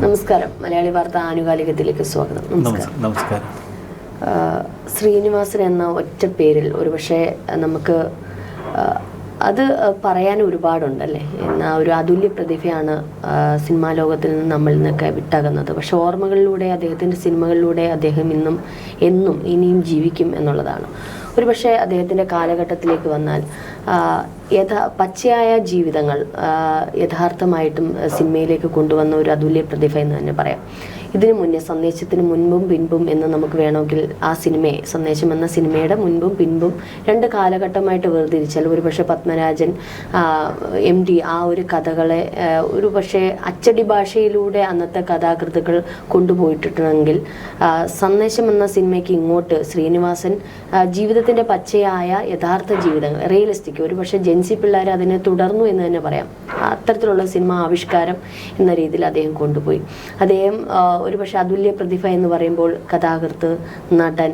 നമസ്കാരം. മലയാളി വാർത്ത ആനുകാലികത്തിലേക്ക് സ്വാഗതം. നമസ്കാരം. ശ്രീനിവാസൻ എന്ന ഒറ്റ പേരിൽ ഒരുപക്ഷെ നമുക്ക് അത് പറയാൻ ഒരുപാടുണ്ടല്ലേ. എന്നാൽ ഒരു അതുല്യ പ്രതിഭയാണ് സിനിമാ ലോകത്തിൽ നിന്ന് നമ്മളിൽ നിന്നൊക്കെ വിട്ടകുന്നത്. പക്ഷെ ഓർമ്മകളിലൂടെ, അദ്ദേഹത്തിൻ്റെ സിനിമകളിലൂടെ അദ്ദേഹം എന്നും ഇനിയും ജീവിക്കും എന്നുള്ളതാണ്. ഒരുപക്ഷെ അദ്ദേഹത്തിൻ്റെ കാലഘട്ടത്തിലേക്ക് വന്നാൽ പച്ചയായ ജീവിതങ്ങൾ യഥാർത്ഥമായിട്ടും സിനിമയിലേക്ക് കൊണ്ടുവന്ന ഒരു അതുല്യ പ്രതിഭ എന്ന് തന്നെ പറയാം. ഇതിനു മുന്നേ സന്ദേശത്തിന് മുൻപും പിൻപും എന്ന് നമുക്ക് വേണമെങ്കിൽ ആ സിനിമയെ, സന്ദേശം എന്ന സിനിമയുടെ മുൻപും പിൻപും രണ്ട് കാലഘട്ടമായിട്ട് വേർതിരിച്ചാൽ ഒരുപക്ഷെ പത്മരാജൻ, MD ആ ഒരു കഥകളെ ഒരുപക്ഷെ അച്ചടി ഭാഷയിലൂടെ അന്നത്തെ കഥാകൃത്തുക്കൾ കൊണ്ടുപോയിട്ടുണ്ടെങ്കിൽ സന്ദേശം എന്ന സിനിമയ്ക്ക് ഇങ്ങോട്ട് ശ്രീനിവാസൻ ജീവിതത്തിൻ്റെ പച്ചയായ യഥാർത്ഥ ജീവിതങ്ങൾ, റിയലിസ്റ്റിക്, ഒരുപക്ഷെ ജെൻസി പിള്ളേർ അതിനെ തുടർന്നു എന്ന് തന്നെ പറയാം. അത്തരത്തിലുള്ള സിനിമ ആവിഷ്കാരം എന്ന രീതിയിൽ അദ്ദേഹം കൊണ്ടുപോയി. അദ്ദേഹം ഒരുപക്ഷെ അതുല്യ പ്രതിഭ എന്ന് പറയുമ്പോൾ കഥാകൃത്ത്, നടൻ,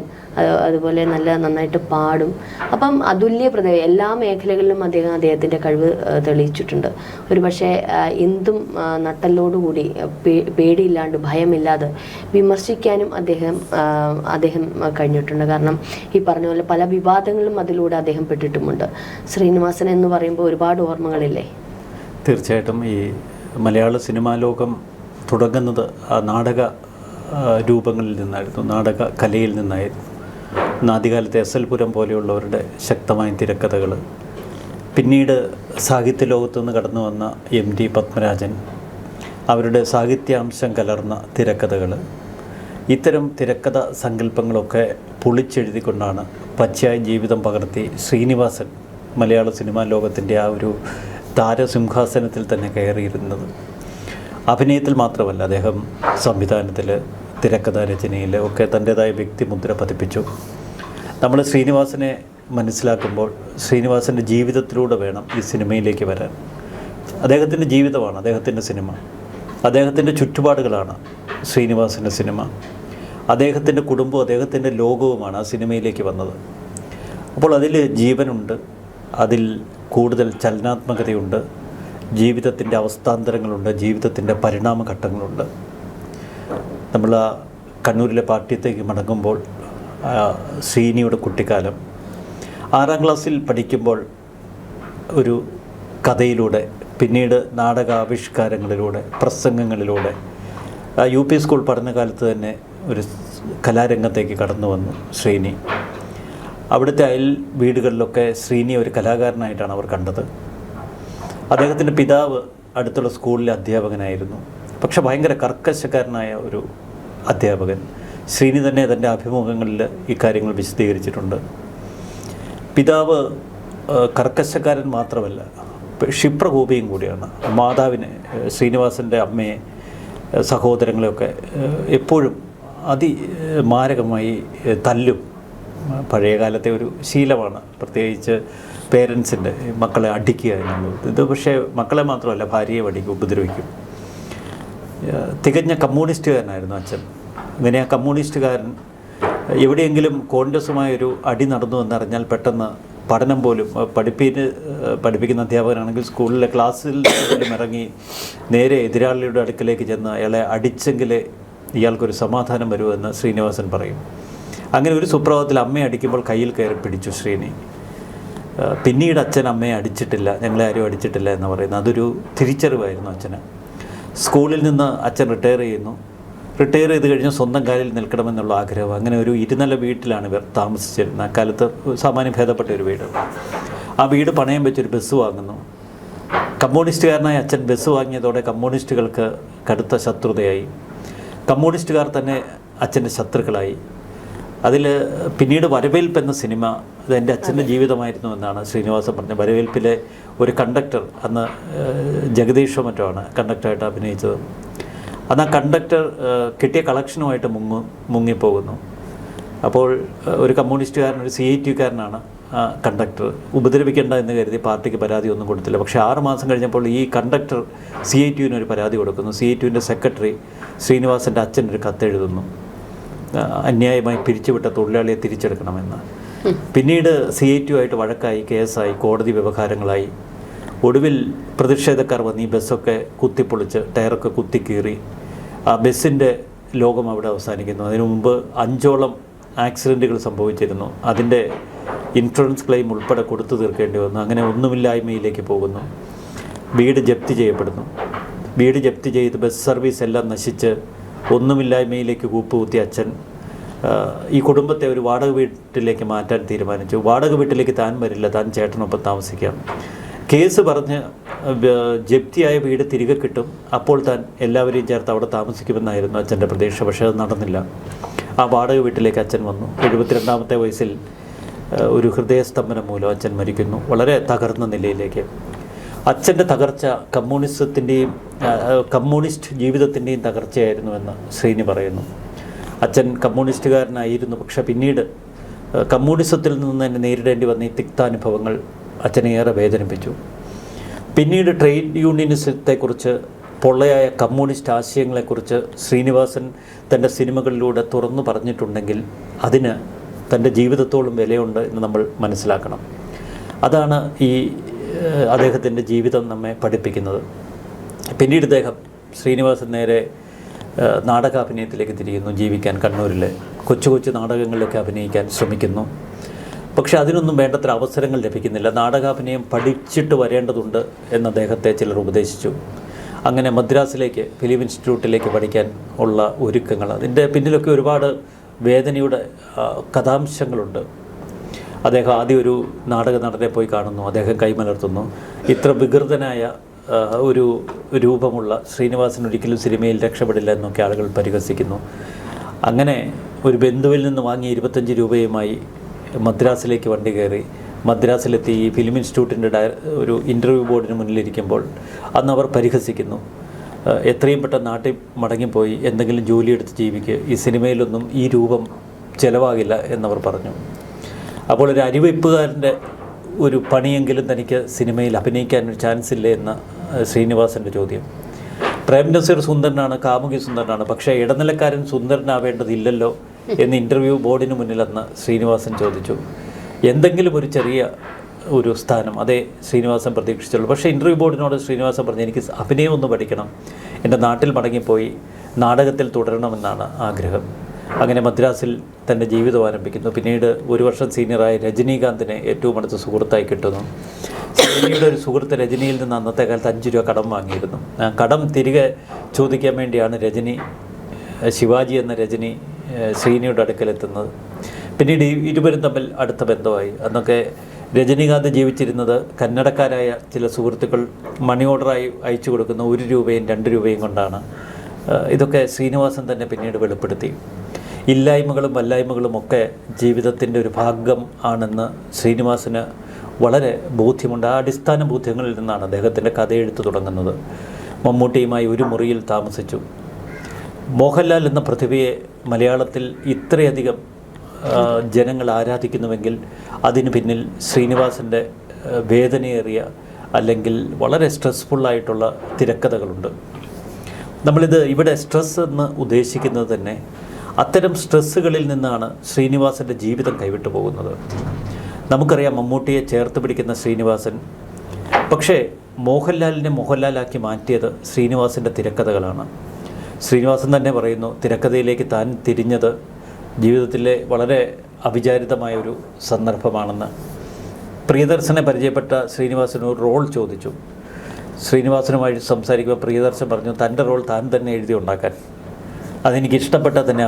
അതുപോലെ നന്നായിട്ട് പാടും. അപ്പം അതുല്യ പ്രതിഭ എല്ലാ മേഖലകളിലും അദ്ദേഹത്തിൻ്റെ കഴിവ് തെളിയിച്ചിട്ടുണ്ട്. ഒരുപക്ഷെ എന്തും നട്ടലോടുകൂടി പേടിയില്ലാണ്ട്, ഭയമില്ലാതെ വിമർശിക്കാനും അദ്ദേഹം കഴിഞ്ഞിട്ടുണ്ട്. കാരണം ഈ പറഞ്ഞ പോലെ പല വിവാദങ്ങളും അതിലൂടെ അദ്ദേഹം പെട്ടിട്ടുമുണ്ട്. ശ്രീനിവാസൻ എന്ന് പറയുമ്പോൾ ഒരുപാട് ഓർമ്മകളില്ലേ? തീർച്ചയായിട്ടും. ഈ മലയാള സിനിമാ ലോകം തുടങ്ങുന്നത് നാടക രൂപങ്ങളിൽ നിന്നായിരുന്നു, നാടക കലയിൽ നിന്നായിരുന്നു. ആദ്യകാലത്തെ SL പുരം പോലെയുള്ളവരുടെ ശക്തമായ തിരക്കഥകൾ, പിന്നീട് സാഹിത്യ ലോകത്തു നിന്ന് കടന്നു വന്ന MD പത്മരാജൻ, അവരുടെ സാഹിത്യാംശം കലർന്ന തിരക്കഥകൾ, ഇത്തരം തിരക്കഥ സങ്കല്പങ്ങളൊക്കെ പൊളിച്ചെഴുതിക്കൊണ്ടാണ് പച്ചയായ ജീവിതം പകർത്തി ശ്രീനിവാസൻ മലയാള സിനിമാ ലോകത്തിൻ്റെ ആ ഒരു താരസിംഹാസനത്തിൽ തന്നെ കയറിയിരുന്നത്. അഭിനയത്തിൽ മാത്രമല്ല, അദ്ദേഹം സംവിധാനത്തിൽ, തിരക്കഥാ രചനയിൽ ഒക്കെ തൻ്റേതായ വ്യക്തിമുദ്ര പതിപ്പിച്ചു. നമ്മൾ ശ്രീനിവാസനെ മനസ്സിലാക്കുമ്പോൾ ശ്രീനിവാസൻ്റെ ജീവിതത്തിലൂടെ വേണം ഈ സിനിമയിലേക്ക് വരാൻ. അദ്ദേഹത്തിൻ്റെ ജീവിതമാണ് അദ്ദേഹത്തിൻ്റെ സിനിമ, അദ്ദേഹത്തിൻ്റെ ചുറ്റുപാടുകളാണ് ശ്രീനിവാസൻ്റെ സിനിമ, അദ്ദേഹത്തിൻ്റെ കുടുംബവും അദ്ദേഹത്തിൻ്റെ ലോകവുമാണ് ആ സിനിമയിലേക്ക് വന്നത്. അപ്പോൾ അതിൽ ജീവനുണ്ട്, അതിൽ കൂടുതൽ ചലനാത്മകതയുണ്ട്, ജീവിതത്തിൻ്റെ അവസ്ഥാന്തരങ്ങളുണ്ട്, ജീവിതത്തിൻ്റെ പരിണാമഘട്ടങ്ങളുണ്ട്. നമ്മൾ കണ്ണൂരിലെ പാട്യത്തേക്ക് മടങ്ങുമ്പോൾ ശ്രീനിയുടെ കുട്ടിക്കാലം, 6ാം ക്ലാസ്സിൽ പഠിക്കുമ്പോൾ ഒരു കഥയിലൂടെ, പിന്നീട് നാടകാവിഷ്കാരങ്ങളിലൂടെ, പ്രസംഗങ്ങളിലൂടെ, UP സ്കൂൾ പഠനകാലത്ത് തന്നെ ഒരു കലാരംഗത്തേക്ക് കടന്നു വന്നു ശ്രീനി. അവിടുത്തെ അയൽ വീടുകളിലൊക്കെ ശ്രീനി ഒരു കലാകാരനായിട്ടാണ് അവർ കണ്ടത്. അദ്ദേഹത്തിൻ്റെ പിതാവ് അടുത്തുള്ള സ്കൂളിലെ അധ്യാപകനായിരുന്നു. പക്ഷെ ഭയങ്കര കർക്കശക്കാരനായ ഒരു അധ്യാപകൻ. ശ്രീനി തന്നെ തൻ്റെ അഭിമുഖങ്ങളിൽ ഇക്കാര്യങ്ങൾ വിശദീകരിച്ചിട്ടുണ്ട്. പിതാവ് കർക്കശക്കാരൻ മാത്രമല്ല, ക്ഷിപ്രകോപിയും കൂടിയാണ്. മാതാവിനെ, ശ്രീനിവാസൻ്റെ അമ്മയെ, സഹോദരങ്ങളെയൊക്കെ എപ്പോഴും അതിമാരകമായി തല്ലും. പഴയകാലത്തെ ഒരു ശീലമാണ്, പ്രത്യേകിച്ച് പേരൻസിൻ്റെ മക്കളെ അടിക്കുക എന്നുള്ളത്. ഇത് പക്ഷേ മക്കളെ മാത്രമല്ല, ഭാര്യയെ അടിക്കും, ഉപദ്രവിക്കും. തികഞ്ഞ കമ്മ്യൂണിസ്റ്റുകാരനായിരുന്നു അച്ഛൻ. അങ്ങനെ ആ കമ്മ്യൂണിസ്റ്റുകാരൻ എവിടെയെങ്കിലും കോൺഗ്രസുമായൊരു അടി നടന്നു എന്നറിഞ്ഞാൽ പെട്ടെന്ന് പഠനം പോലും, പഠിപ്പിക്കുന്ന അധ്യാപകനാണെങ്കിൽ സ്കൂളിലെ ക്ലാസ്സിൽ ഇറങ്ങി നേരെ എതിരാളിയുടെ അടുക്കലേക്ക് ചെന്ന് അയാളെ അടിച്ചെങ്കിലേ ഇയാൾക്കൊരു സമാധാനം വരുമെന്ന് ശ്രീനിവാസൻ പറയും. അങ്ങനെ ഒരു സുപ്രഭാതത്തിൽ അമ്മയെ അടിക്കുമ്പോൾ കയ്യിൽ കയറി പിടിച്ചു ശ്രീനി. പിന്നീട് അച്ഛൻ അമ്മയെ അടിച്ചിട്ടില്ല, ഞങ്ങളെ ആരും അടിച്ചിട്ടില്ല എന്ന് പറയുന്നത് അതൊരു തിരിച്ചറിവായിരുന്നു അച്ഛന്. സ്കൂളിൽ നിന്ന് അച്ഛൻ റിട്ടയർ ചെയ്യുന്നു. റിട്ടയർ ചെയ്ത് കഴിഞ്ഞ് സ്വന്തം കാലിൽ നിൽക്കണമെന്നുള്ള ആഗ്രഹം. അങ്ങനെ ഒരു 2 നില വീട്ടിലാണ് ഇവർ താമസിച്ചിരുന്നത്. അക്കാലത്ത് സാമാന്യം ഭേദപ്പെട്ട ഒരു വീട്. ആ വീട് പണയം വെച്ചൊരു ബസ് വാങ്ങുന്നു. കമ്മ്യൂണിസ്റ്റുകാരനായ അച്ഛൻ ബസ് വാങ്ങിയതോടെ കമ്മ്യൂണിസ്റ്റുകൾക്ക് കടുത്ത ശത്രുതയായി. കമ്മ്യൂണിസ്റ്റുകാർ തന്നെ അച്ഛൻ്റെ ശത്രുക്കളായി. അതിൽ പിന്നീട് വരവേൽപ്പ് എന്ന സിനിമ, അത് എൻ്റെ അച്ഛൻ്റെ ജീവിതമായിരുന്നു എന്നാണ് ശ്രീനിവാസൻ പറഞ്ഞത്. വരവേൽപ്പിലെ ഒരു കണ്ടക്ടർ, അന്ന് ജഗദീഷോ മറ്റോ ആണ് കണ്ടക്ടറായിട്ട് അഭിനയിച്ചത്. അന്ന് ആ കണ്ടക്ടർ കിട്ടിയ കളക്ഷനുമായിട്ട് മുങ്ങിപ്പോകുന്നു. അപ്പോൾ ഒരു കമ്മ്യൂണിസ്റ്റുകാരൻ, ഒരു CITUകാരനാണ് ആ കണ്ടക്ടർ. ഉപദ്രവിക്കേണ്ട എന്ന് കരുതി പാർട്ടിക്ക് പരാതി ഒന്നും കൊടുത്തില്ല. പക്ഷേ 6 മാസം കഴിഞ്ഞപ്പോൾ ഈ കണ്ടക്ടർ CITUവിന് ഒരു പരാതി കൊടുക്കുന്നു. CITUവിൻ്റെ സെക്രട്ടറി ശ്രീനിവാസൻ്റെ അച്ഛനൊരു കത്തെഴുതുന്നു, അന്യായമായി പിരിച്ചുവിട്ട തൊഴിലാളിയെ തിരിച്ചെടുക്കണമെന്ന്. പിന്നീട് CITUവായിട്ട് വഴക്കായി, കേസായി, കോടതി വ്യവഹാരങ്ങളായി. ഒടുവിൽ പ്രതിഷേധക്കാർ വന്ന് ഈ ബസ്സൊക്കെ കുത്തിപ്പൊളിച്ച് ടയറൊക്കെ കുത്തിക്കീറി ആ ബസ്സിൻ്റെ ലോകം അവിടെ അവസാനിക്കുന്നു. അതിനു മുമ്പ് 5ഓളം ആക്സിഡൻറ്റുകൾ സംഭവിച്ചിരുന്നു. അതിൻ്റെ ഇൻഷുറൻസ് ക്ലെയിം ഉൾപ്പെടെ കൊടുത്തു തീർക്കേണ്ടി വന്നു. അങ്ങനെ ഒന്നുമില്ലായ്മയിലേക്ക് പോകുന്നു. വീട് ജപ്തി ചെയ്യപ്പെടുന്നു. വീട് ജപ്തി ചെയ്ത് ബസ് സർവീസ് എല്ലാം നശിച്ച് ഒന്നുമില്ലായ്മയിലേക്ക് കൂപ്പുകുത്തിയ അച്ഛൻ ഈ കുടുംബത്തെ ഒരു വാടക വീട്ടിലേക്ക് മാറ്റാൻ തീരുമാനിച്ചു. വാടക വീട്ടിലേക്ക് താൻ വരില്ല, താൻ ചേട്ടനൊപ്പം താമസിക്കാം. കേസ് പറഞ്ഞ് ജപ്തിയായ വീട് തിരികെ കിട്ടും, അപ്പോൾ താൻ എല്ലാവരെയും ചേർത്ത് അവിടെ താമസിക്കുമെന്നായിരുന്നു അച്ഛൻ്റെ പ്രതീക്ഷ. പക്ഷേ അത് നടന്നില്ല. ആ വാടക വീട്ടിലേക്ക് അച്ഛൻ വന്നു. 72ാമത്തെ വയസ്സിൽ ഒരു ഹൃദയസ്തംഭനം മൂലം അച്ഛൻ മരിക്കുന്നു, വളരെ തകർന്ന നിലയിലേക്ക്. അച്ഛൻ്റെ തകർച്ച കമ്മ്യൂണിസ്റ്റ് ജീവിതത്തിൻ്റെയും തകർച്ചയായിരുന്നുവെന്ന് ശ്രീനി പറയുന്നു. അച്ഛൻ കമ്മ്യൂണിസ്റ്റുകാരനായിരുന്നു, പക്ഷെ പിന്നീട് കമ്മ്യൂണിസത്തിൽ നിന്ന് തന്നെ നേരിടേണ്ടി വന്ന ഈ തിക്താനുഭവങ്ങൾ അച്ഛനെ ഏറെ വേദനിപ്പിച്ചു. പിന്നീട് ട്രേഡ് യൂണിയനിസത്തെക്കുറിച്ച്, പൊള്ളയായ കമ്മ്യൂണിസ്റ്റ് ആശയങ്ങളെക്കുറിച്ച് ശ്രീനിവാസൻ തൻ്റെ സിനിമകളിലൂടെ തുറന്നു പറഞ്ഞിട്ടുണ്ടെങ്കിൽ അതിന് തൻ്റെ ജീവിതത്തോളം വിലയുണ്ട് എന്ന് നമ്മൾ മനസ്സിലാക്കണം. അതാണ് ഈ അദ്ദേഹത്തിൻ്റെ ജീവിതം നമ്മെ പഠിപ്പിക്കുന്നത്. പിന്നീട് ശ്രീനിവാസൻ നേരെ നാടകാഭിനയത്തിലേക്ക് തിരിയുന്നു. ജീവിക്കാൻ കണ്ണൂരിലെ കൊച്ചു കൊച്ചു നാടകങ്ങളിലൊക്കെ അഭിനയിക്കാൻ ശ്രമിക്കുന്നു. പക്ഷെ അതിനൊന്നും വേണ്ടത്ര അവസരങ്ങൾ ലഭിക്കുന്നില്ല. നാടകാഭിനയം പഠിച്ചിട്ട് വരേണ്ടതുണ്ട് എന്ന് അദ്ദേഹത്തെ ചിലർ ഉപദേശിച്ചു. അങ്ങനെ മദ്രാസിലേക്ക്, ഫിലിം ഇൻസ്റ്റിറ്റ്യൂട്ടിലേക്ക് പഠിക്കാൻ ഉള്ള ഒരുക്കങ്ങൾ, അതിൻ്റെ പിന്നിലൊക്കെ ഒരുപാട് വേദനയുടെ കഥാംശങ്ങളുണ്ട്. അദ്ദേഹം ആദ്യം ഒരു നാടക നടനെ പോയി കാണുന്നു. അദ്ദേഹം കൈമലർത്തുന്നു. ഇത്ര വികൃതനായ ഒരു രൂപമുള്ള ശ്രീനിവാസൻ ഒരിക്കലും സിനിമയിൽ രക്ഷപ്പെടില്ല എന്നൊക്കെ ആളുകൾ പരിഹസിക്കുന്നു. അങ്ങനെ ഒരു ബന്ധുവിൽ നിന്ന് വാങ്ങിയ 25 രൂപയുമായി മദ്രാസിലേക്ക് വണ്ടി കയറി. മദ്രാസിലെത്തി ഈ ഫിലിം ഇൻസ്റ്റിറ്റ്യൂട്ടിൻ്റെ ഒരു ഇൻ്റർവ്യൂ ബോർഡിന് മുന്നിലിരിക്കുമ്പോൾ അന്ന് അവർ പരിഹസിക്കുന്നു. എത്രയും പെട്ടെന്ന് നാട്ടിൽ മടങ്ങിപ്പോയി എന്തെങ്കിലും ജോലിയെടുത്ത് ജീവിക്കുക, ഈ സിനിമയിലൊന്നും ഈ രൂപം ചിലവാകില്ല എന്നവർ പറഞ്ഞു. അപ്പോൾ ഒരു അരിവെപ്പുകാരൻ്റെ ഒരു പണിയെങ്കിലും തനിക്ക് സിനിമയിൽ അഭിനയിക്കാൻ ഒരു ചാൻസ് ഇല്ലേ എന്ന ശ്രീനിവാസൻ്റെ ചോദ്യം. പ്രേം നസീർ സുന്ദരനാണ്, കാമുകി സുന്ദരനാണ്, പക്ഷേ ഇടനിലക്കാരൻ സുന്ദരനാവേണ്ടതില്ലല്ലോ എന്ന് ഇൻ്റർവ്യൂ ബോർഡിന് മുന്നിൽ അന്ന് ശ്രീനിവാസൻ ചോദിച്ചു. എന്തെങ്കിലും ഒരു ചെറിയ ഒരു സ്ഥാനം അതേ ശ്രീനിവാസൻ പ്രതീക്ഷിച്ചുള്ളൂ. പക്ഷേ ഇൻ്റർവ്യൂ ബോർഡിനോട് ശ്രീനിവാസൻ പറഞ്ഞു, എനിക്ക് അഭിനയം ഒന്ന് പഠിക്കണം, എൻ്റെ നാട്ടിൽ മടങ്ങിപ്പോയി നാടകത്തിൽ തുടരണമെന്നാണ് ആഗ്രഹം. അങ്ങനെ മദ്രാസിൽ തൻ്റെ ജീവിതം ആരംഭിക്കുന്നു. പിന്നീട് 1 വർഷം സീനിയറായ രജനീകാന്തിനെ ഏറ്റവും അടുത്ത സുഹൃത്തായി കിട്ടുന്നു. ശ്രീനിയുടെ ഒരു സുഹൃത്ത് രജനിയിൽ നിന്ന് അന്നത്തെ കാലത്ത് 5 രൂപ കടം വാങ്ങിയിരുന്നു. ആ കടം തിരികെ ചോദിക്കാൻ വേണ്ടിയാണ് ശിവാജി എന്ന രജനി ശ്രീനിയുടെ അടുക്കലെത്തുന്നത്. പിന്നീട് ഇരുവരും തമ്മിൽ അടുത്ത ബന്ധമായി. അന്നൊക്കെ രജനീകാന്ത് ജീവിച്ചിരുന്നത് കന്നഡക്കാരായ ചില സുഹൃത്തുക്കൾ മണി ഓർഡറായി അയച്ചു കൊടുക്കുന്ന 1 രൂപയും 2 രൂപയും കൊണ്ടാണ്. ഇതൊക്കെ ശ്രീനിവാസൻ തന്നെ പിന്നീട് വെളിപ്പെടുത്തി. ഇല്ലായ്മകളും വല്ലായ്മകളും ഒക്കെ ജീവിതത്തിൻ്റെ ഒരു ഭാഗം ആണെന്ന് ശ്രീനിവാസന് വളരെ ബോധ്യമുണ്ട്. ആ അടിസ്ഥാന ബോധ്യങ്ങളിൽ നിന്നാണ് അദ്ദേഹത്തിൻ്റെ കഥയെഴുത്ത് തുടങ്ങുന്നത്. മമ്മൂട്ടിയുമായി ഒരു മുറിയിൽ താമസിച്ചു. മോഹൻലാൽ എന്ന പ്രതിഭയെ മലയാളത്തിൽ ഇത്രയധികം ജനങ്ങൾ ആരാധിക്കുന്നുവെങ്കിൽ അതിന് പിന്നിൽ ശ്രീനിവാസൻ്റെ വേദനയേറിയ അല്ലെങ്കിൽ വളരെ സ്ട്രെസ്ഫുള്ളായിട്ടുള്ള തിരക്കഥകളുണ്ട്. ഇവിടെ സ്ട്രെസ് എന്ന് ഉദ്ദേശിക്കുന്നത് തന്നെ അത്തരം സ്ട്രെസ്സുകളിൽ നിന്നാണ് ശ്രീനിവാസൻ്റെ ജീവിതം കൈവിട്ടു പോകുന്നത്. നമുക്കറിയാം മമ്മൂട്ടിയെ ചേർത്ത് പിടിക്കുന്ന ശ്രീനിവാസൻ, പക്ഷേ മോഹൻലാലിനെ മോഹൻലാലാക്കി മാറ്റിയത് ശ്രീനിവാസൻ്റെ തിരക്കഥകളാണ്. ശ്രീനിവാസൻ തന്നെ പറയുന്നു, തിരക്കഥയിലേക്ക് താൻ തിരിഞ്ഞത് ജീവിതത്തിലെ വളരെ അവിചാരിതമായൊരു സന്ദർഭമാണെന്ന്. പ്രിയദർശനെ പരിചയപ്പെട്ട ശ്രീനിവാസൻ ഒരു റോൾ ചോദിച്ചു. ശ്രീനിവാസനുമായി സംസാരിക്കുമ്പോൾ പ്രിയദർശൻ പറഞ്ഞു, തൻ്റെ റോൾ താൻ തന്നെ എഴുതി ഉണ്ടാക്കാൻ, അതെനിക്ക് ഇഷ്ടപ്പെട്ടാൽ തന്നെ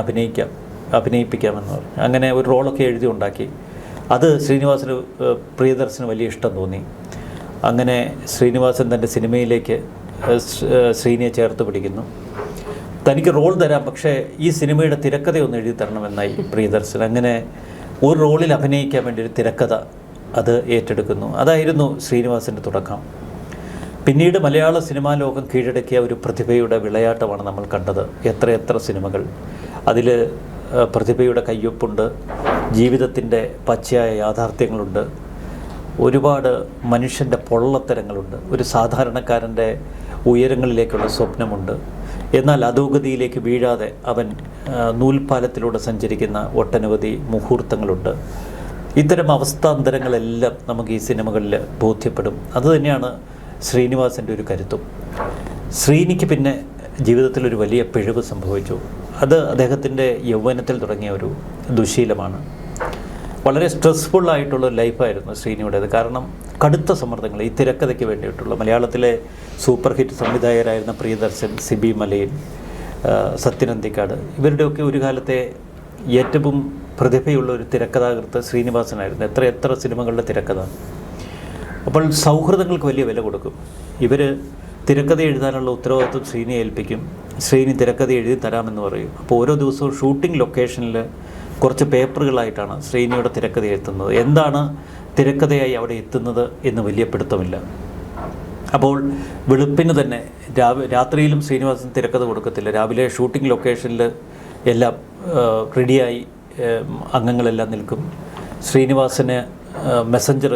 അഭിനയിപ്പിക്കാമെന്ന് പറഞ്ഞു. അങ്ങനെ ഒരു റോളൊക്കെ എഴുതി ഉണ്ടാക്കി. അത് പ്രിയദർശന് വലിയ ഇഷ്ടം തോന്നി. അങ്ങനെ ശ്രീനിവാസൻ തൻ്റെ സിനിമയിലേക്ക് ശ്രീനിയെ ചേർത്ത് പിടിക്കുന്നു. തനിക്ക് റോൾ തരാം, പക്ഷേ ഈ സിനിമയുടെ തിരക്കഥയൊന്ന് എഴുതി തരണമെന്നായി പ്രിയദർശൻ. അങ്ങനെ ഒരു റോളിൽ അഭിനയിക്കാൻ വേണ്ടി ഒരു തിരക്കഥ അത് ഏറ്റെടുക്കുന്നു. അതായിരുന്നു ശ്രീനിവാസൻ്റെ തുടക്കം. പിന്നീട് മലയാള സിനിമാ ലോകം കീഴടക്കിയ ഒരു പ്രതിഭയുടെ വിളയാട്ടമാണ് നമ്മൾ കണ്ടത്. എത്ര സിനിമകൾ. അതിൽ പ്രതിഭയുടെ കയ്യൊപ്പുണ്ട്, ജീവിതത്തിൻ്റെ പച്ചയായ യാഥാർത്ഥ്യങ്ങളുണ്ട്, ഒരുപാട് മനുഷ്യൻ്റെ പൊള്ളത്തരങ്ങളുണ്ട്, ഒരു സാധാരണക്കാരൻ്റെ ഉയരങ്ങളിലേക്കുള്ള സ്വപ്നമുണ്ട്. എന്നാൽ അധോഗതിയിലേക്ക് വീഴാതെ അവൻ നൂൽപ്പാലത്തിലൂടെ സഞ്ചരിക്കുന്ന ഒട്ടനവധി മുഹൂർത്തങ്ങളുണ്ട്. ഇത്തരം അവസ്ഥാന്തരങ്ങളെല്ലാം നമുക്ക് ഈ സിനിമകളിൽ ബോധ്യപ്പെടും. അതുതന്നെയാണ് ശ്രീനിവാസൻ്റെ ഒരു കരുത്തും. ശ്രീനിക്ക് പിന്നെ ജീവിതത്തിൽ ഒരു വലിയ പിഴവ് സംഭവിച്ചു. അത് അദ്ദേഹത്തിൻ്റെ യൗവനത്തിൽ തുടങ്ങിയ ഒരു ദുശീലമാണ്. വളരെ സ്ട്രെസ്ഫുള്ളായിട്ടുള്ള ലൈഫായിരുന്നു ശ്രീനിയുടേത്. കാരണം കടുത്ത സമ്മർദ്ദങ്ങൾ, ഈ തിരക്കഥയ്ക്ക് വേണ്ടിയിട്ടുള്ള മലയാളത്തിലെ സൂപ്പർ ഹിറ്റ് സംവിധായകരായിരുന്ന പ്രിയദർശൻ, സിബി മലയിൽ, സത്യൻ അന്തിക്കാട്, ഇവരുടെയൊക്കെ ഒരു കാലത്തെ ഏറ്റവും പ്രതിഭയുള്ള ഒരു തിരക്കഥാകൃത്ത് ശ്രീനിവാസനായിരുന്നു. എത്ര സിനിമകളുടെ തിരക്കഥ. അപ്പോൾ സൗഹൃദങ്ങൾക്ക് വലിയ വില കൊടുക്കും. ഇവർ തിരക്കഥ എഴുതാനുള്ള ഉത്തരവാദിത്വം ശ്രീനിയെ ഏൽപ്പിക്കും. ശ്രീനി തിരക്കഥ എഴുതി തരാമെന്ന് പറയും. അപ്പോൾ ഓരോ ദിവസവും ഷൂട്ടിംഗ് ലൊക്കേഷനിൽ കുറച്ച് പേപ്പറുകളായിട്ടാണ് ശ്രീനിയുടെ തിരക്കഥ എത്തുന്നത്. എന്താണ് തിരക്കഥയായി അവിടെ എത്തുന്നത് എന്ന് വലിയ പിടുത്തമില്ല. അപ്പോൾ വെളുപ്പിന് തന്നെ രാത്രിയിലും ശ്രീനിവാസൻ തിരക്കഥ കൊടുക്കത്തില്ല. രാവിലെ ഷൂട്ടിംഗ് ലൊക്കേഷനിൽ എല്ലാം റെഡിയായി അംഗങ്ങളെല്ലാം നിൽക്കും. ശ്രീനിവാസന് മെസ്സഞ്ചർ,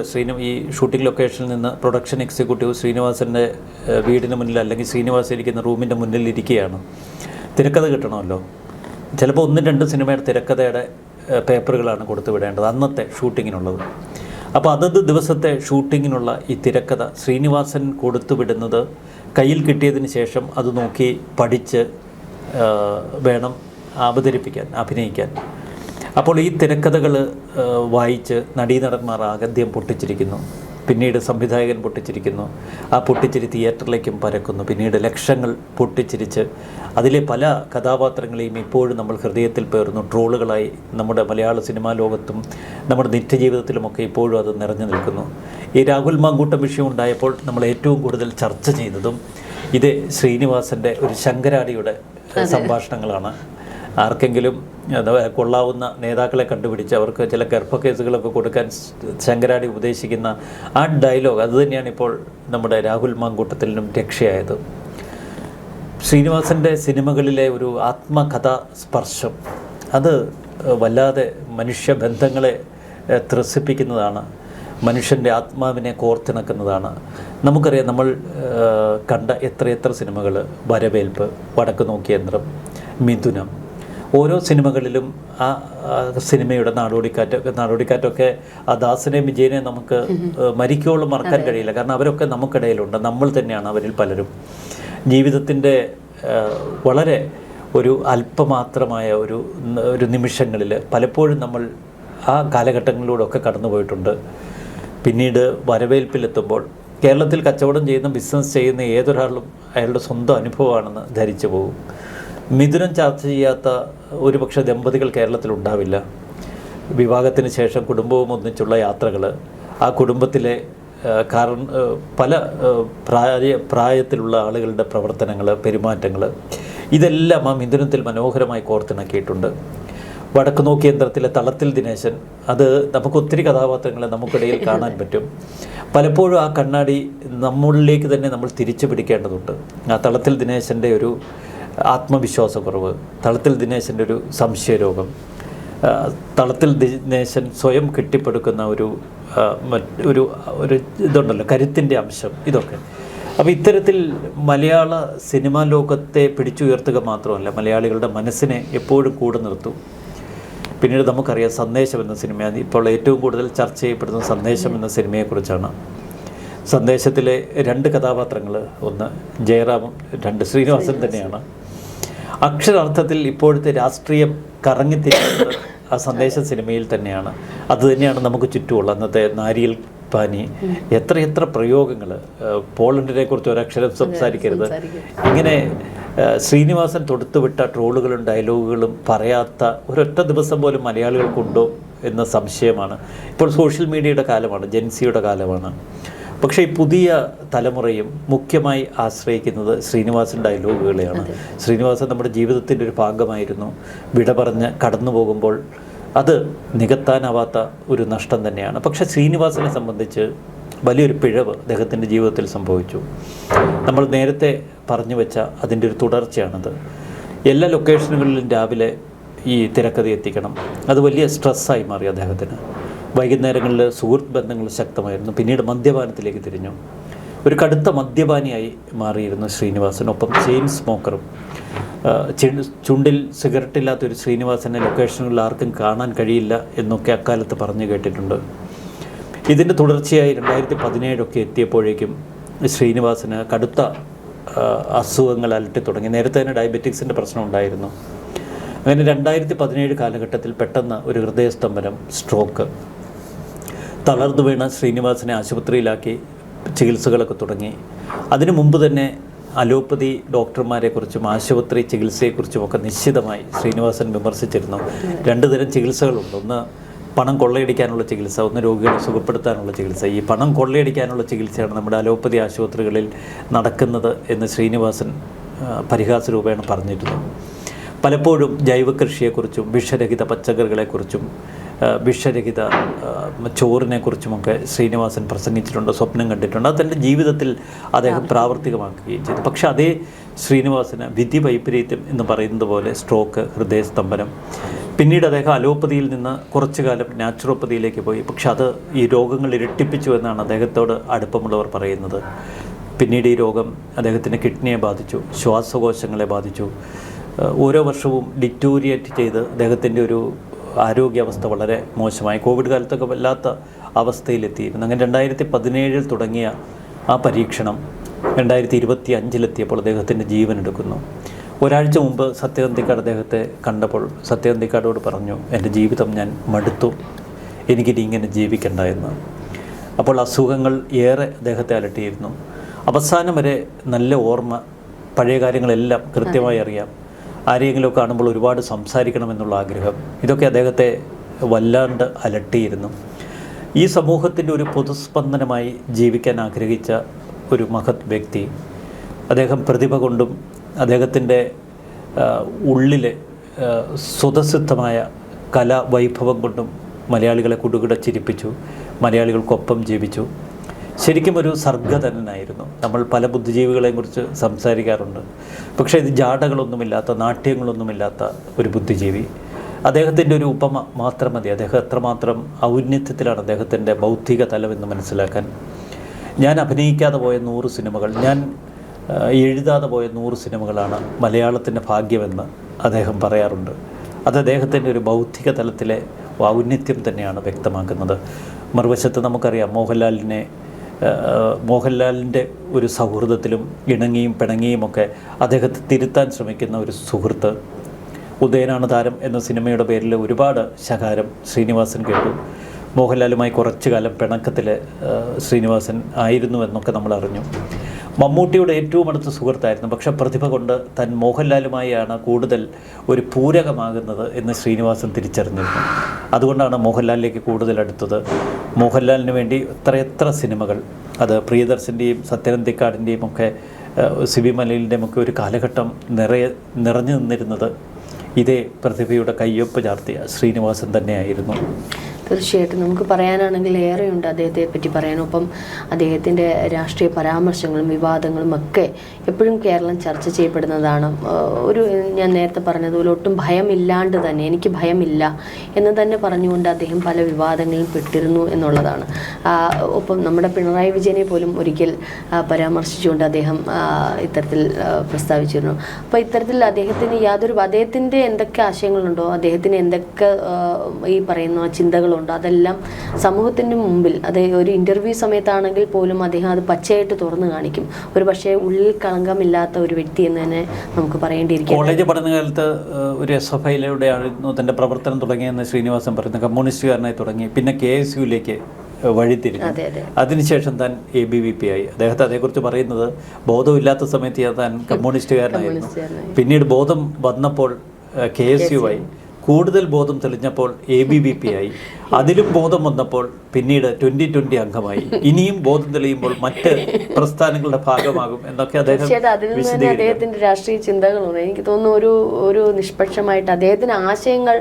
ഈ ഷൂട്ടിംഗ് ലൊക്കേഷനിൽ നിന്ന് പ്രൊഡക്ഷൻ എക്സിക്യൂട്ടീവ് ശ്രീനിവാസൻ്റെ വീടിന് മുന്നിൽ അല്ലെങ്കിൽ ശ്രീനിവാസൻ ഇരിക്കുന്ന റൂമിൻ്റെ മുന്നിൽ ഇരിക്കുകയാണ്. തിരക്കഥ കിട്ടണമല്ലോ. ചിലപ്പോൾ 1-2 സിനിമയുടെ തിരക്കഥയുടെ പേപ്പറുകളാണ് കൊടുത്തു വിടേണ്ടത് അന്നത്തെ ഷൂട്ടിങ്ങിനുള്ളത്. അപ്പോൾ അതത് ദിവസത്തെ ഷൂട്ടിങ്ങിനുള്ള ഈ തിരക്കഥ ശ്രീനിവാസൻ കൊടുത്തു വിടുന്നത് കയ്യിൽ കിട്ടിയതിന് ശേഷം അത് നോക്കി പഠിച്ച് വേണം അവതരിപ്പിക്കാൻ, അഭിനയിക്കാൻ. അപ്പോൾ ഈ തിരക്കഥകൾ വായിച്ച് നടീനടന്മാർ ആദ്യം പൊട്ടിച്ചിരിക്കുന്നു, പിന്നീട് സംവിധായകൻ പൊട്ടിച്ചിരിക്കുന്നു. ആ പൊട്ടിച്ചിരി തിയേറ്ററിലേക്കും പരക്കുന്നു. പിന്നീട് ലക്ഷങ്ങൾ പൊട്ടിച്ചിരിച്ച് അതിലെ പല കഥാപാത്രങ്ങളെയും ഇപ്പോഴും നമ്മൾ ഹൃദയത്തിൽ പേറുന്നു. ട്രോളുകളായി നമ്മുടെ മലയാള സിനിമാ ലോകത്തും നമ്മുടെ നിത്യജീവിതത്തിലുമൊക്കെ ഇപ്പോഴും അത് നിറഞ്ഞു നിൽക്കുന്നു. ഈ രാഹുൽ മാങ്കൂട്ടം വിഷയം ഉണ്ടായപ്പോൾ നമ്മൾ ഏറ്റവും കൂടുതൽ ചർച്ച ചെയ്തതും ഇത് ശ്രീനിവാസൻ്റെ ഒരു ശങ്കരാടിയുടെ സംഭാഷണങ്ങളാണ്. ആർക്കെങ്കിലും കൊള്ളാവുന്ന നേതാക്കളെ കണ്ടുപിടിച്ച് അവർക്ക് ചില ഗർഭക്കേസുകളൊക്കെ കൊടുക്കാൻ ശങ്കരാടി ഉപദേശിക്കുന്ന ആ ഡയലോഗ്, അതുതന്നെയാണ് ഇപ്പോൾ നമ്മുടെ രാഹുൽ മാങ്കൂട്ടത്തിനും രക്ഷയായത്. ശ്രീനിവാസൻ്റെ സിനിമകളിലെ ഒരു ആത്മകഥാ സ്പർശം അത് വല്ലാതെ മനുഷ്യബന്ധങ്ങളെ ത്രസിപ്പിക്കുന്നതാണ്, മനുഷ്യൻ്റെ ആത്മാവിനെ കോർത്തിണക്കുന്നതാണ്. നമുക്കറിയാം, നമ്മൾ കണ്ട എത്ര സിനിമകൾ, വരവേൽപ്പ്, വടക്ക് നോക്കിയ യന്ത്രം, മിഥുനം, ഓരോ സിനിമകളിലും ആ സിനിമയുടെ നാടോടിക്കാറ്റൊക്കെ ആ ദാസനെയും വിജയനെ നമുക്ക് മരിക്കോളം മറക്കാൻ കഴിയില്ല. കാരണം അവരൊക്കെ നമുക്കിടയിലുണ്ട്. നമ്മൾ തന്നെയാണ് അവരിൽ പലരും. ജീവിതത്തിൻ്റെ വളരെ ഒരു അല്പമാത്രമായ ഒരു നിമിഷങ്ങളിൽ പലപ്പോഴും നമ്മൾ ആ കാലഘട്ടങ്ങളിലൂടെയൊക്കെ കടന്നു പോയിട്ടുണ്ട്. പിന്നീട് വരവേൽപ്പിലെത്തുമ്പോൾ കേരളത്തിൽ കച്ചവടം ചെയ്യുന്ന, ബിസിനസ് ചെയ്യുന്ന ഏതൊരാളും അയാളുടെ സ്വന്തം അനുഭവമാണെന്ന് ധരിച്ചു പോകും. മിഥുനം ചർച്ച ചെയ്യാത്ത ഒരുപക്ഷെ ദമ്പതികൾ കേരളത്തിലുണ്ടാവില്ല. വിവാഹത്തിന് ശേഷം കുടുംബവും ഒന്നിച്ചുള്ള യാത്രകൾ, ആ കുടുംബത്തിലെ പല പ്രായത്തിലുള്ള ആളുകളുടെ പ്രവർത്തനങ്ങൾ, പെരുമാറ്റങ്ങൾ, ഇതെല്ലാം ആ മിഥുനത്തിൽ മനോഹരമായി കോർത്തിണക്കിയിട്ടുണ്ട്. വടക്ക് നോക്കിയ യന്ത്രത്തിലെ തളത്തിൽ ദിനേശൻ, അത് നമുക്കൊത്തിരി കഥാപാത്രങ്ങളെ നമുക്കിടയിൽ കാണാൻ പറ്റും. പലപ്പോഴും ആ കണ്ണാടി നമ്മളിലേക്ക് തന്നെ നമ്മൾ തിരിച്ചു പിടിക്കേണ്ടതുണ്ട്. ആ തളത്തിൽ ദിനേശൻ്റെ ഒരു ആത്മവിശ്വാസക്കുറവ്, തളത്തിൽ ദിനേശൻ്റെ ഒരു സംശയരോഗം, തളത്തിൽ ദിനേശൻ സ്വയം കെട്ടിപ്പടുക്കുന്ന ഒരു ഇതുണ്ടല്ലോ, കരുത്തിൻ്റെ അംശം, ഇതൊക്കെ. അപ്പോൾ ഇത്തരത്തിൽ മലയാള സിനിമാ ലോകത്തെ പിടിച്ചുയർത്തുക മാത്രമല്ല, മലയാളികളുടെ മനസ്സിനെ എപ്പോഴും കൂടെ നിർത്തും. പിന്നീട് നമുക്കറിയാം സന്ദേശം എന്ന സിനിമ, ഇപ്പോൾ ഏറ്റവും കൂടുതൽ ചർച്ച ചെയ്യപ്പെടുന്ന സന്ദേശം എന്ന സിനിമയെക്കുറിച്ചാണ്. സന്ദേശത്തിലെ 2 കഥാപാത്രങ്ങൾ, ഒന്ന് ജയറാമും 2 ശ്രീനിവാസൻ തന്നെയാണ്. അക്ഷരാർത്ഥത്തിൽ ഇപ്പോഴത്തെ രാഷ്ട്രീയം കറങ്ങിത്തിരിക്കുന്നത് ആ സന്ദേശ സിനിമയിൽ തന്നെയാണ്. അതുതന്നെയാണ് നമുക്ക് ചുറ്റുമുള്ള അന്നത്തെ നാരിയൽ പാനി, എത്ര പ്രയോഗങ്ങൾ. പോളണ്ടിനെ കുറിച്ച് ഒരക്ഷരം സംസാരിക്കരുത്, ഇങ്ങനെ ശ്രീനിവാസൻ തൊടുത്തുവിട്ട ട്രോളുകളും ഡയലോഗുകളും പറയാത്ത ഒരൊറ്റ ദിവസം പോലും മലയാളികൾക്കുണ്ടോ എന്ന സംശയമാണ്. ഇപ്പോൾ സോഷ്യൽ മീഡിയയുടെ കാലമാണ്, ജെൻസിയുടെ കാലമാണ്. പക്ഷേ ഈ പുതിയ തലമുറയും മുഖ്യമായി ആശ്രയിക്കുന്നത് ശ്രീനിവാസൻ ഡയലോഗുകളെയാണ്. ശ്രീനിവാസൻ നമ്മുടെ ജീവിതത്തിൻ്റെ ഒരു ഭാഗമായിരുന്നു. വിട പറഞ്ഞ് കടന്നു പോകുമ്പോൾ അത് നികത്താനാവാത്ത ഒരു നഷ്ടം തന്നെയാണ്. പക്ഷേ ശ്രീനിവാസനെ സംബന്ധിച്ച് വലിയൊരു പിഴവ് അദ്ദേഹത്തിൻ്റെ ജീവിതത്തിൽ സംഭവിച്ചു. നമ്മൾ നേരത്തെ പറഞ്ഞു വെച്ച അതിൻ്റെ ഒരു തുടർച്ചയാണത്. എല്ലാ ലൊക്കേഷനുകളിലും രാവിലെ ഈ തിരക്കഥ എത്തിക്കണം. അത് വലിയ സ്ട്രെസ്സായി മാറി അദ്ദേഹത്തിന്. വൈകുന്നേരങ്ങളിൽ സുഹൃത്ത് ബന്ധങ്ങൾ ശക്തമായിരുന്നു. പിന്നീട് മദ്യപാനത്തിലേക്ക് തിരിഞ്ഞു. ഒരു കടുത്ത മദ്യപാനിയായി മാറിയിരുന്നു ശ്രീനിവാസൻ. ഒപ്പം ചെയിൻ സ്മോക്കറും. ചുണ്ടിൽ സിഗരറ്റില്ലാത്തൊരു ശ്രീനിവാസനെ ലൊക്കേഷനുകളിൽ ആർക്കും കാണാൻ കഴിയില്ല എന്നൊക്കെ അക്കാലത്ത് പറഞ്ഞു കേട്ടിട്ടുണ്ട്. ഇതിൻ്റെ തുടർച്ചയായി 2017 എത്തിയപ്പോഴേക്കും ശ്രീനിവാസന് കടുത്ത അസുഖങ്ങൾ അലട്ടി തുടങ്ങി. നേരത്തെ തന്നെ ഡയബറ്റിക്സിൻ്റെ പ്രശ്നം ഉണ്ടായിരുന്നു. അങ്ങനെ 2017 കാലഘട്ടത്തിൽ പെട്ടെന്ന് ഒരു ഹൃദയസ്തംഭനം, സ്ട്രോക്ക്, തളർന്നു വീണ ശ്രീനിവാസനെ ആശുപത്രിയിലാക്കി ചികിത്സകളൊക്കെ തുടങ്ങി. അതിനു മുമ്പ് തന്നെ അലോപ്പതി ഡോക്ടർമാരെക്കുറിച്ചും ആശുപത്രി ചികിത്സയെക്കുറിച്ചുമൊക്കെ നിശ്ചിതമായി ശ്രീനിവാസൻ വിമർശിച്ചിരുന്നു. 2 തരം ചികിത്സകളുണ്ട്. ഒന്ന് പണം കൊള്ളയടിക്കാനുള്ള ചികിത്സ, ഒന്ന് രോഗികളെ സുഖപ്പെടുത്താനുള്ള ചികിത്സ. ഈ പണം കൊള്ളയടിക്കാനുള്ള ചികിത്സയാണ് നമ്മുടെ അലോപ്പതി ആശുപത്രികളിൽ നടക്കുന്നത് എന്ന് ശ്രീനിവാസൻ പരിഹാസ രൂപേണ പറഞ്ഞിരുന്നു. പലപ്പോഴും ജൈവ കൃഷിയെക്കുറിച്ചും വിഷരഹിത പച്ചക്കറികളെക്കുറിച്ചും വിഷരഹിത ചോറിനെക്കുറിച്ചുമൊക്കെ ശ്രീനിവാസൻ പ്രസംഗിച്ചിട്ടുണ്ട്, സ്വപ്നം കണ്ടിട്ടുണ്ട്. അത് തൻ്റെ ജീവിതത്തിൽ അദ്ദേഹം പ്രാവർത്തികമാക്കുകയും ചെയ്തു. പക്ഷെ അതേ ശ്രീനിവാസന് വിധി വൈപരീത്യം എന്ന് പറയുന്നത് പോലെ സ്ട്രോക്ക്, ഹൃദയസ്തംഭനം, പിന്നീട് അദ്ദേഹം അലോപ്പതിയിൽ നിന്ന് കുറച്ചു കാലം നാച്ചുറോപ്പതിയിലേക്ക് പോയി. പക്ഷെ അത് ഈ രോഗങ്ങൾ ഇരട്ടിപ്പിച്ചു എന്നാണ് അദ്ദേഹത്തോട് അടുപ്പമുള്ളവർ പറയുന്നത്. പിന്നീട് ഈ രോഗം അദ്ദേഹത്തിൻ്റെ കിഡ്നിയെ ബാധിച്ചു, ശ്വാസകോശങ്ങളെ ബാധിച്ചു. ഓരോ വർഷവും ഡിറ്റോറിയേറ്റ് ചെയ്ത് അദ്ദേഹത്തിൻ്റെ ഒരു ആരോഗ്യാവസ്ഥ വളരെ മോശമായി. കോവിഡ് കാലത്തൊക്കെ വല്ലാത്ത അവസ്ഥയിലെത്തിയിരുന്നു. അങ്ങനെ 2017 തുടങ്ങിയ ആ പരീക്ഷണം 2025 അദ്ദേഹത്തിൻ്റെ ജീവൻ എടുക്കുന്നു. ഒരാഴ്ച മുമ്പ് സത്യനന്ദിക്കാട് അദ്ദേഹത്തെ കണ്ടപ്പോൾ സത്യനന്ദിക്കാടോട് പറഞ്ഞു, എൻ്റെ ജീവിതം ഞാൻ മടുത്തു, എനിക്കിനി ഇങ്ങനെ ജീവിക്കണ്ട എന്ന്. അപ്പോൾ അസുഖങ്ങൾ ഏറെ അദ്ദേഹത്തെ അലട്ടിയിരുന്നു. അവസാനം വരെ നല്ല ഓർമ്മ, പഴയ കാര്യങ്ങളെല്ലാം കൃത്യമായി അറിയാം. ആരെയെങ്കിലും കാണുമ്പോൾ ഒരുപാട് സംസാരിക്കണമെന്നുള്ള ആഗ്രഹം, ഇതൊക്കെ അദ്ദേഹത്തെ വല്ലാണ്ട് അലട്ടിയിരുന്നു. ഈ സമൂഹത്തിൻ്റെ ഒരു പൊതുസ്പന്ദനമായി ജീവിക്കാൻ ആഗ്രഹിച്ച ഒരു മഹത് വ്യക്തി. അദ്ദേഹം പ്രതിഭ കൊണ്ടും അദ്ദേഹത്തിൻ്റെ ഉള്ളിലെ സ്വതസിദ്ധമായ കലാവൈഭവം കൊണ്ടും മലയാളികളെ കുടുകിട ചിരിപ്പിച്ചു, മലയാളികൾക്കൊപ്പം ജീവിച്ചു. ശരിക്കും ഒരു സർഗധനനായിരുന്നു. നമ്മൾ പല ബുദ്ധിജീവികളെയും കുറിച്ച് സംസാരിക്കാറുണ്ട്. പക്ഷേ ഇത് ജാടകളൊന്നുമില്ലാത്ത, നാട്യങ്ങളൊന്നുമില്ലാത്ത ഒരു ബുദ്ധിജീവി. അദ്ദേഹത്തിൻ്റെ ഒരു ഉപമ മാത്രം മതി അദ്ദേഹം എത്രമാത്രം ഔന്നത്യത്തിലാണ് അദ്ദേഹത്തിൻ്റെ ബൗദ്ധിക തലം എന്ന് മനസ്സിലാക്കാൻ. ഞാൻ അഭിനയിക്കാതെ പോയ 100 സിനിമകൾ, ഞാൻ എഴുതാതെ പോയ 100 സിനിമകളാണ് മലയാളത്തിൻ്റെ ഭാഗ്യമെന്ന് അദ്ദേഹം പറയാറുണ്ട്. അത് അദ്ദേഹത്തിൻ്റെ ഒരു ബൗദ്ധിക തലത്തിലെ ഔന്നത്യം തന്നെയാണ് വ്യക്തമാക്കുന്നത്. മറുവശത്ത് നമുക്കറിയാം മോഹൻലാലിൻ്റെ ഒരു സൗഹൃദത്തിലും ഇണങ്ങിയും പിണങ്ങിയുമൊക്കെ അദ്ദേഹത്തെ തിരുത്താൻ ശ്രമിക്കുന്ന ഒരു സുഹൃത്ത്. ഉദയനാണ് താരം എന്ന സിനിമയുടെ പേരിൽ ഒരുപാട് ശകാരം ശ്രീനിവാസൻ കേട്ടു. മോഹൻലാലുമായി കുറച്ചു കാലം പിണക്കത്തിൽ ശ്രീനിവാസൻ ആയിരുന്നു എന്നൊക്കെ നമ്മൾ അറിഞ്ഞു. മമ്മൂട്ടിയുടെ ഏറ്റവും അടുത്ത സുഹൃത്തായിരുന്നു. പക്ഷേ പ്രതിഭ കൊണ്ട് താൻ മോഹൻലാലുമായാണ് കൂടുതൽ ഒരു പൂരകമാകുന്നത് എന്ന് ശ്രീനിവാസൻ തിരിച്ചറിഞ്ഞിരുന്നു. അതുകൊണ്ടാണ് മോഹൻലാലിലേക്ക് കൂടുതൽ അടുത്തത്. മോഹൻലാലിന് വേണ്ടി എത്ര സിനിമകൾ, അത് പ്രിയദർശൻ്റെയും സത്യനന്ദിക്കാടിൻ്റെയും ഒക്കെ സിബി മലയിലിൻ്റെയും ഒക്കെ ഒരു കാലഘട്ടം നിറഞ്ഞു നിന്നിരുന്നത് ഇതേ പ്രതിഭയുടെ കയ്യൊപ്പ് ചാർത്തിയ ശ്രീനിവാസൻ തന്നെയായിരുന്നു. തീർച്ചയായിട്ടും നമുക്ക് പറയാനാണെങ്കിൽ ഏറെയുണ്ട് അദ്ദേഹത്തെ പറ്റി പറയാനൊപ്പം അദ്ദേഹത്തിൻ്റെ രാഷ്ട്രീയ പരാമർശങ്ങളും വിവാദങ്ങളും ഒക്കെ എപ്പോഴും കേരളം ചർച്ച ചെയ്യപ്പെടുന്നതാണ്. ഞാൻ നേരത്തെ പറഞ്ഞതുപോലെ ഒട്ടും ഭയമില്ലാണ്ട് തന്നെ, എനിക്ക് ഭയമില്ല എന്ന് തന്നെ പറഞ്ഞുകൊണ്ട് അദ്ദേഹം പല വിവാദങ്ങളിലും പെട്ടിരുന്നു എന്നുള്ളതാണ്. ഒപ്പം നമ്മുടെ പിണറായി വിജയനെ പോലും ഒരിക്കൽ പരാമർശിച്ചുകൊണ്ട് അദ്ദേഹം ഇത്തരത്തിൽ പ്രസ്താവിച്ചിരുന്നു. അപ്പോൾ ഇത്തരത്തിൽ അദ്ദേഹത്തിൻ്റെ എന്തൊക്കെ ആശയങ്ങളുണ്ടോ, അദ്ദേഹത്തിന് എന്തൊക്കെ ഈ പറയുന്ന ചിന്തകളുണ്ടോ, അതെല്ലാം സമൂഹത്തിന് മുമ്പിൽ, അത് ഒരു ഇന്റർവ്യൂ സമയത്താണെങ്കിൽ പോലും അദ്ദേഹം അത് പച്ചയായിട്ട് തുറന്നു കാണിക്കും. ഒരു പക്ഷേ ഉള്ളിൽ കളങ്കമില്ലാത്ത ഒരു വ്യക്തി എന്ന് തന്നെ നമുക്ക് പറയേണ്ടിയിരിക്കും. കോളേജ് പഠനകാലത്ത് ഒരു SFIയിലൂടെയായിരുന്നു തൻ്റെ പ്രവർത്തനം തുടങ്ങിയെന്ന് ശ്രീനിവാസൻ പറയുന്നത്. കമ്മ്യൂണിസ്റ്റുകാരനായി തുടങ്ങി, പിന്നെ KSUവിലേക്ക് വഴിത്തിരിഞ്ഞു. അതിനുശേഷം താൻ ABVP ആയി. അദ്ദേഹത്തെ അതേക്കുറിച്ച് പറയുന്നത്, ബോധമില്ലാത്ത സമയത്ത് താൻ കമ്മ്യൂണിസ്റ്റുകാരനായിരുന്നു, പിന്നീട് ബോധം വന്നപ്പോൾ KSU ആയി, കൂടുതൽ ബോധം തെളിഞ്ഞപ്പോൾ ABVP ആയി, അതിലും ബോധം വന്നപ്പോൾ പിന്നീട് 2020 അംഗമായി, ഇനിയും ബോധം തെളിയുമ്പോൾ മറ്റ് പ്രസ്ഥാനങ്ങളുടെ ഭാഗമാകും എന്നൊക്കെ അദ്ദേഹം അദ്ദേഹത്തിന്റെ രാഷ്ട്രീയ ചിന്തകളുണ്ട്. എനിക്ക് തോന്നുന്നു ഒരു നിഷ്പക്ഷമായിട്ട് അദ്ദേഹത്തിന് ആശയങ്ങൾ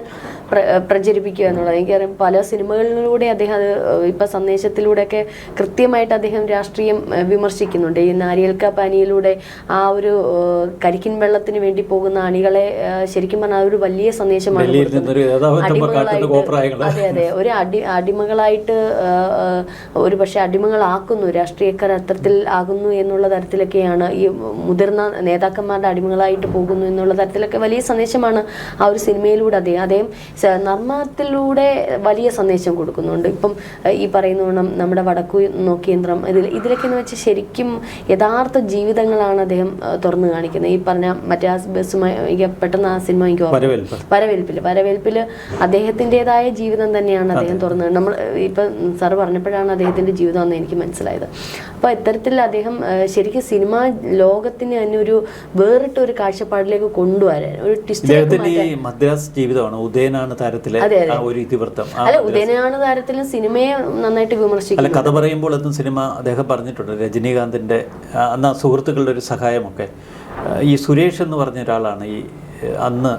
പ്രചരിപ്പിക്കുക എന്നുള്ളത്. എനിക്കറിയാം പല സിനിമകളിലൂടെ അദ്ദേഹം അത് ഇപ്പം സന്ദേശത്തിലൂടെയൊക്കെ കൃത്യമായിട്ട് അദ്ദേഹം രാഷ്ട്രീയം വിമർശിക്കുന്നുണ്ട്. ഈ നാരിയൽക്ക പാനിയിലൂടെ ആ ഒരു കരിക്കിൻ വെള്ളത്തിന് വേണ്ടി പോകുന്ന അണികളെ ശരിക്കും പറഞ്ഞാൽ ഒരു വലിയ സന്ദേശമാണ് ഡൽഹിയിൽ നിന്നൊരു അതെ അതെ ഒരു അടിമകളായിട്ട് ഒരു പക്ഷെ അടിമകളാക്കുന്നു, രാഷ്ട്രീയക്കാർ അത്തരത്തിൽ ആകുന്നു എന്നുള്ള തരത്തിലൊക്കെയാണ്, ഈ മുതിർന്ന നേതാക്കന്മാരുടെ അടിമകളായിട്ട് പോകുന്നു എന്നുള്ള തരത്തിലൊക്കെ വലിയ സന്ദേശമാണ് ആ ഒരു സിനിമയിലൂടെ അദ്ദേഹം നർമ്മത്തിലൂടെ വലിയ സന്ദേശം കൊടുക്കുന്നുണ്ട്. ഇപ്പം ഈ പറയുന്ന നമ്മുടെ വടക്കു നോക്കിയന്ത്രം ഇതിലൊക്കെ എന്ന് വെച്ചാൽ ശരിക്കും യഥാർത്ഥ ജീവിതങ്ങളാണ് അദ്ദേഹം തുറന്നു കാണിക്കുന്നത്. ഈ പറഞ്ഞ മറ്റേ ബസ്സുമായി പെട്ടെന്ന് ആ സിനിമ എനിക്ക് വരവേൽപ്പില് അദ്ദേഹത്തിൻ്റെതായ ജീവിതം തന്നെയാണ് അദ്ദേഹം തുറന്നത്. നമ്മൾ ഇപ്പം സാറ് പറഞ്ഞപ്പോഴാണ് അദ്ദേഹത്തിൻ്റെ ജീവിതം എന്ന് എനിക്ക് മനസ്സിലായത്. അപ്പോൾ ഇത്തരത്തിൽ അദ്ദേഹം ശരിക്കും സിനിമ ലോകത്തിന് തന്നെ ഒരു വേറിട്ട ഒരു കാഴ്ചപ്പാടിലേക്ക് കൊണ്ടുവരാൻ ഒരു മദ്രാസ് ജീവിതമാണ് ഉദയനാണ് താരത്തിലെ ഉദയനാണ് താരത്തിലും സിനിമയെ നന്നായിട്ട് വിമർശിക്കും. കഥ പറയുമ്പോൾ എത്തും സിനിമ അദ്ദേഹം പറഞ്ഞിട്ടുണ്ട്, രജനീകാന്തിൻ്റെ അന്ന് സുഹൃത്തുക്കളുടെ ഒരു സഹായമൊക്കെ. ഈ സുരേഷ് എന്ന് പറഞ്ഞ ഒരാളാണ് ഈ അന്ന്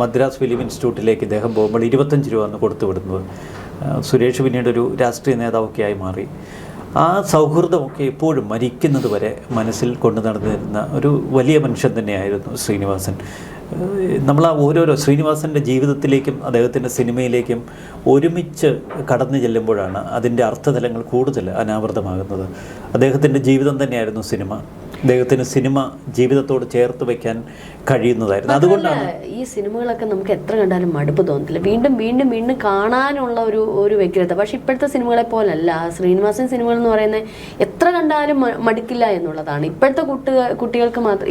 മദ്രാസ് ഫിലിം ഇൻസ്റ്റിറ്റ്യൂട്ടിലേക്ക് ഇദ്ദേഹം പോകുമ്പോൾ 25 രൂപ അന്ന് കൊടുത്തു വിടുന്നത്. സുരേഷ് പിന്നീട് ഒരു രാഷ്ട്രീയ നേതാവൊക്കെ ആയി മാറി. ആ സൗഹൃദമൊക്കെ എപ്പോഴും മരിക്കുന്നത് വരെ മനസ്സിൽ കൊണ്ടു നടന്നിരുന്ന ഒരു വലിയ മനുഷ്യൻ തന്നെയായിരുന്നു ശ്രീനിവാസൻ. നമ്മൾ ആ ഓരോരോ ശ്രീനിവാസൻ്റെ ജീവിതത്തിലേക്കും അദ്ദേഹത്തിൻ്റെ സിനിമയിലേക്കും ഒരുമിച്ച് കടന്നു ചെല്ലുമ്പോഴാണ് അതിൻ്റെ അർത്ഥതലങ്ങൾ കൂടുതൽ അനാവൃതമാകുന്നത്. അദ്ദേഹത്തിൻ്റെ ജീവിതം തന്നെയായിരുന്നു സിനിമ. അദ്ദേഹത്തിന് സിനിമ ജീവിതത്തോട് ചേർത്ത് വയ്ക്കാൻ കഴിയുന്നതായിരുന്നു. അതുകൊണ്ടാണ് ഈ സിനിമകളൊക്കെ നമുക്ക് എത്ര കണ്ടാലും മടുപ്പ് തോന്നത്തില്ല, വീണ്ടും വീണ്ടും വീണ്ടും കാണാനുള്ള ഒരു വ്യക്തിത്വം. പക്ഷെ ഇപ്പോഴത്തെ സിനിമകളെ പോലല്ല ശ്രീനിവാസൻ സിനിമകൾ എന്ന് പറയുന്നത്, എത്ര കണ്ടാലും മടുക്കില്ല എന്നുള്ളതാണ്. ഇപ്പോഴത്തെ കുട്ടികൾക്ക് മാത്രം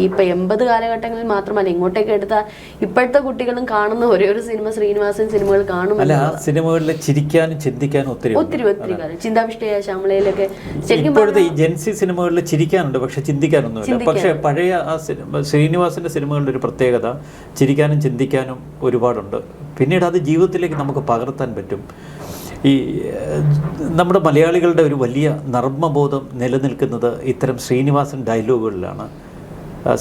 ഇപ്പം 80 കാലഘട്ടങ്ങളിൽ മാത്രമല്ല, ഇങ്ങോട്ടേക്ക് എടുത്താൽ ഇപ്പോഴത്തെ കുട്ടികളും കാണുന്ന ഒരു സിനിമ ശ്രീനിവാസൻ സിനിമകൾ കാണും. അല്ല, ആ സിനിമകളിൽ ചിരിക്കാനും ചിന്തിക്കാനും ഒത്തിരി കാര്യം. ചിന്താവിഷ്ടയ ശ്യാമളയിലൊക്കെ ശരിക്കും ഇപ്പോഴത്തെ ഈ ജെൻസി സിനിമകളിൽ ചിരിക്കാനുണ്ട്, പക്ഷെ ചിന്തിക്കാനൊന്നുമില്ല. പക്ഷെ പഴയ ആ ശ്രീനിവാസന്റെ സിനിമകളുടെ ഒരു പ്രത്യേകത ചിരിക്കാനും ചിന്തിക്കാനും ഒരുപാടുണ്ട്. പിന്നീട് അത് ജീവിതത്തിലേക്ക് നമുക്ക് പകർത്താൻ പറ്റും. ഈ നമ്മുടെ മലയാളികളുടെ ഒരു വലിയ നർമ്മബോധം നിലനിൽക്കുന്നത് ഇത്തരം ശ്രീനിവാസൻ ഡയലോഗുകളിലാണ്.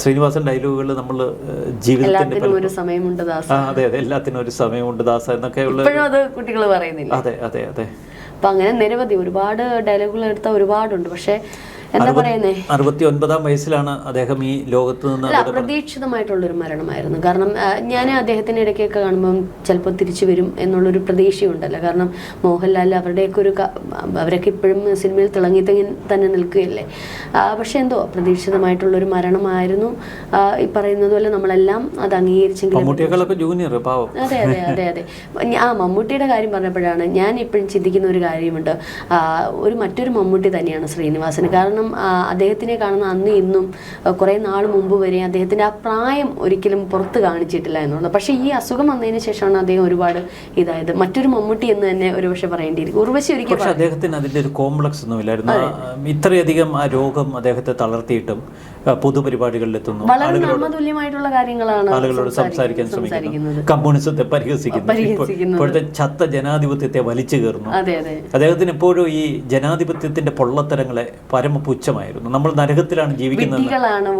ശ്രീനിവാസൻ ഡയലോഗുകളിൽ നമ്മൾ ജീവിതത്തിന്റെ അതെ എല്ലാത്തിനും ഒരു സമയമുണ്ട് ദാസ എന്നൊക്കെയുള്ള കുട്ടികൾ പറയുന്നില്ല. അതെ അതെ അതെ. അപ്പൊ അങ്ങനെ നിരവധി ഒരുപാട് ഡയലോഗുകൾ എടുത്ത ഒരുപാടുണ്ട്. പക്ഷെ എന്താ പറയുന്നേ, 69-ാം വയസ്സിലാണ് അദ്ദേഹം ഈ ലോകത്ത് നിന്ന്. അപ്രതീക്ഷിതമായിട്ടുള്ളൊരു മരണമായിരുന്നു. കാരണം ഞാൻ അദ്ദേഹത്തിൻ്റെ ഇടയ്ക്കൊക്കെ കാണുമ്പം ചിലപ്പോൾ തിരിച്ചു വരും എന്നുള്ളൊരു പ്രതീക്ഷയുണ്ടല്ലോ. കാരണം മോഹൻലാൽ അവരുടെയൊക്കെ അവരൊക്കെ ഇപ്പോഴും സിനിമയിൽ തിളങ്ങി തന്നെ നിൽക്കുകയല്ലേ. പക്ഷെ എന്തോ അപ്രതീക്ഷിതമായിട്ടുള്ളൊരു മരണമായിരുന്നു. ഈ പറയുന്നത് പോലെ നമ്മളെല്ലാം അത് അംഗീകരിച്ചെങ്കിലും. അതെ അതെ അതെ അതെ. മമ്മൂട്ടിയുടെ കാര്യം പറഞ്ഞപ്പോഴാണ് ഞാൻ ഇപ്പോഴും ചിന്തിക്കുന്ന ഒരു കാര്യമുണ്ട്. മറ്റൊരു മമ്മൂട്ടി തന്നെയാണ് ശ്രീനിവാസന്. കാരണം അദ്ദേഹത്തിനെ കാണുന്ന അന്ന് ഇന്നും കുറേ നാൾ മുമ്പ് വരെ അദ്ദേഹത്തിൻ്റെ ആ പ്രായം ഒരിക്കലും പുറത്ത് കാണിച്ചിട്ടില്ല എന്നുള്ളത്. പക്ഷേ ഈ അസുഖം വന്നതിന് ശേഷമാണ് അദ്ദേഹം ഒരുപാട് ഇതായത് മറ്റൊരു മമ്മൂട്ടി എന്ന് തന്നെ ഒരുപക്ഷെ പറയേണ്ടിയിരിക്കും. ഉർവശി ഒരിക്കലും അദ്ദേഹത്തിന് അതിൻ്റെ ഒരു കോംപ്ലക്സ് ഒന്നുമില്ലായിരുന്നു. ഇത്രയധികം ആ രോഗം അദ്ദേഹത്തെ തളർത്തിയിട്ടും പൊതുപരിപാടികളിലെത്തുന്നു, തുല്യമായിട്ടുള്ള കാര്യങ്ങളാണ് ആളുകളോട് സംസാരിക്കാൻ ശ്രമിക്കുന്നത്, കമ്മ്യൂണിസത്തെ പരിഹസിക്കുന്നു, ഇപ്പോഴത്തെ ചത്ത ജനാധിപത്യത്തെ വലിച്ചു കയറുന്നു. അദ്ദേഹത്തിന് എപ്പോഴും ഈ ജനാധിപത്യത്തിന്റെ പൊള്ളത്തരങ്ങളെ പരമപുച്ഛമായിരുന്നു. നമ്മൾ നരകത്തിലാണ് ജീവിക്കുന്നത്.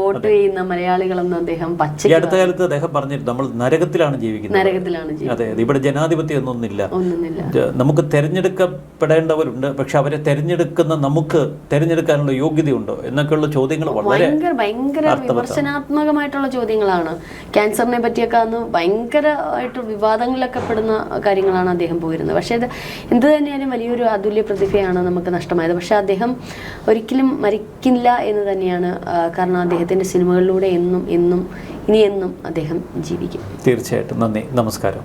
വോട്ട് ചെയ്യുന്ന മലയാളികളെന്ന് അദ്ദേഹം ഈ അടുത്ത കാലത്ത് അദ്ദേഹം പറഞ്ഞിരുന്നു, നമ്മൾ നരകത്തിലാണ് ജീവിക്കുന്നത്. അതെ, ഇവിടെ ജനാധിപത്യം ഒന്നുമില്ല. നമുക്ക് തെരഞ്ഞെടുക്കപ്പെടേണ്ടവരുണ്ട്, പക്ഷെ അവരെ തെരഞ്ഞെടുക്കുന്ന നമുക്ക് തെരഞ്ഞെടുക്കാനുള്ള യോഗ്യതയുണ്ടോ എന്നൊക്കെയുള്ള ചോദ്യങ്ങൾ വളരെ ഭയങ്കര വിമർശനാത്മകമായിട്ടുള്ള ചോദ്യങ്ങളാണ്. ക്യാൻസറിനെ പറ്റിയൊക്കെ അന്ന് ഭയങ്കരമായിട്ട് വിവാദങ്ങളിലൊക്കെ പെടുന്ന കാര്യങ്ങളാണ് അദ്ദേഹം പോയിരുന്നത്. പക്ഷേ ഇത് എന്ത് തന്നെയാലും വലിയൊരു അതുല്യ പ്രതിഭയാണ് നമുക്ക് നഷ്ടമായത്. പക്ഷെ അദ്ദേഹം ഒരിക്കലും മരിക്കില്ല എന്ന് തന്നെയാണ്. കാരണം അദ്ദേഹത്തിൻ്റെ സിനിമകളിലൂടെ എന്നും എന്നും ഇനിയെന്നും അദ്ദേഹം ജീവിക്കും. തീർച്ചയായിട്ടും. നന്ദി, നമസ്കാരം.